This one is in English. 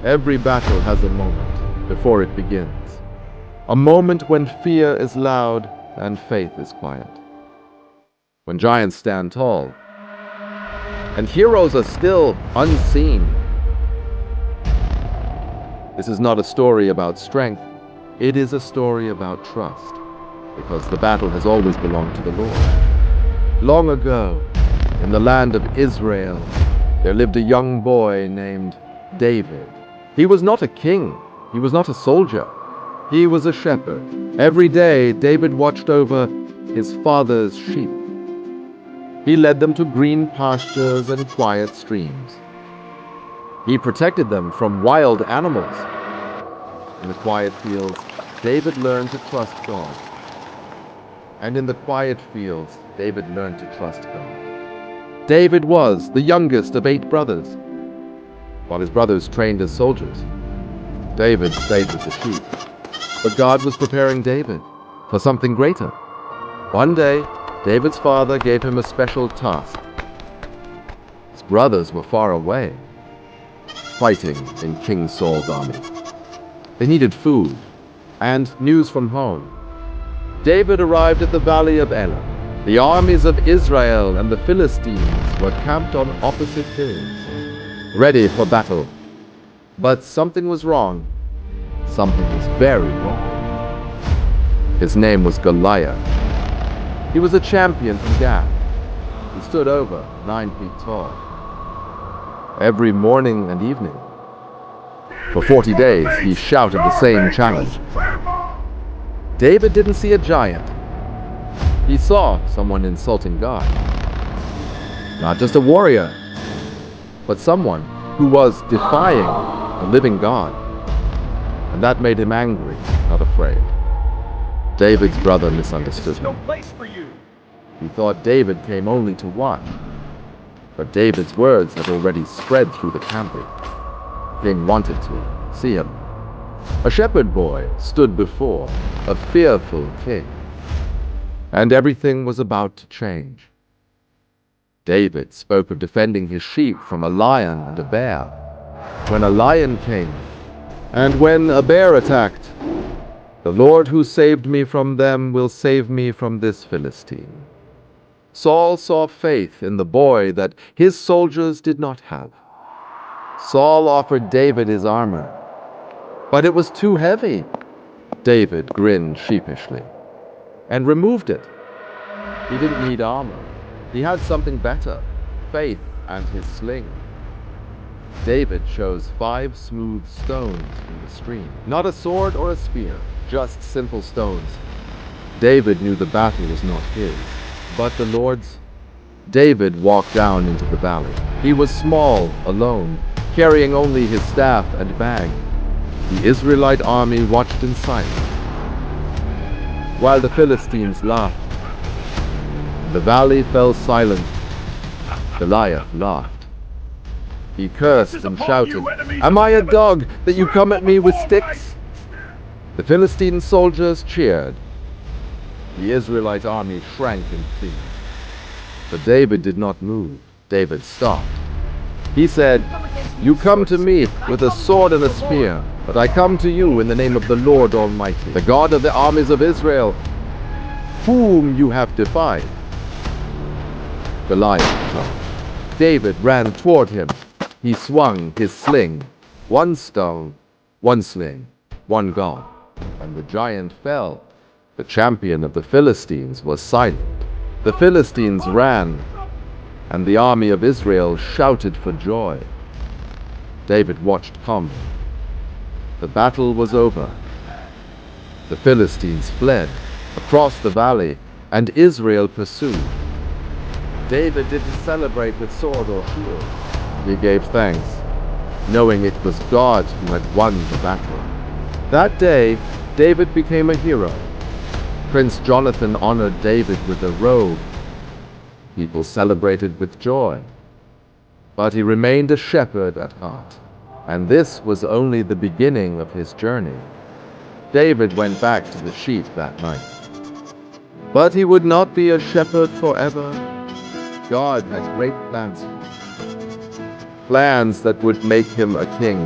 Every battle has a moment before it begins. A moment when fear is loud and faith is quiet. When giants stand tall and heroes are still unseen. This is not a story about strength. It is a story about trust, because the battle has always belonged to the Lord. Long ago, in the land of Israel, there lived a young boy named David. He was not a king. He was not a soldier. He was a shepherd. Every day, David watched over his father's sheep. He led them to green pastures and quiet streams. He protected them from wild animals. In the quiet fields, David learned to trust God. And in the quiet fields, David learned to trust God. David was the youngest of 8 brothers. While his brothers trained as soldiers, David stayed with the sheep. But God was preparing David for something greater. One day, David's father gave him a special task. His brothers were far away, fighting in King Saul's army. They needed food and news from home. David arrived at the valley of Elah. The armies of Israel and the Philistines were camped on opposite hills, ready for battle. But something was wrong. Something was very wrong. His name was Goliath. He was a champion from Gath. He stood over 9 feet tall. Every morning and evening, for 40 days, he shouted the same challenge. David didn't see a giant. He saw someone insulting God. Not just a warrior, but someone who was defying the living God. And that made him angry, not afraid. David's brother misunderstood him. He thought David came only to watch. But David's words had already spread through the camp. The king wanted to see him. A shepherd boy stood before a fearful king. And everything was about to change. David spoke of defending his sheep from a lion and a bear. When a lion came, and when a bear attacked, the Lord who saved me from them will save me from this Philistine. Saul saw faith in the boy that his soldiers did not have. Saul offered David his armor, but it was too heavy. David grinned sheepishly and removed it. He didn't need armor. He had something better, faith and his sling. David chose 5 smooth stones from the stream. Not a sword or a spear, just simple stones. David knew the battle was not his, but the Lord's. David walked down into the valley. He was small, alone, carrying only his staff and bag. The Israelite army watched in silence, while the Philistines laughed. The valley fell silent. Goliath laughed. He cursed and shouted, "Am I a dog that you come at me with sticks?" The Philistine soldiers cheered. The Israelite army shrank in fear. But David did not move. David stopped. He said, "You come to me with a sword and a spear, but I come to you in the name of the Lord Almighty, the God of the armies of Israel, whom you have defied." Goliath charged. David ran toward him. He swung his sling. 1 stone, 1 sling, 1 gong. And the giant fell. The champion of the Philistines was silent. The Philistines ran, and the army of Israel shouted for joy. David watched calmly. The battle was over. The Philistines fled across the valley, and Israel pursued. David didn't celebrate with sword or shield. He gave thanks, knowing it was God who had won the battle. That day, David became a hero. Prince Jonathan honored David with a robe. People celebrated with joy. But he remained a shepherd at heart, and this was only the beginning of his journey. David went back to the sheep that night. But he would not be a shepherd forever. God had great plans that would make him a king.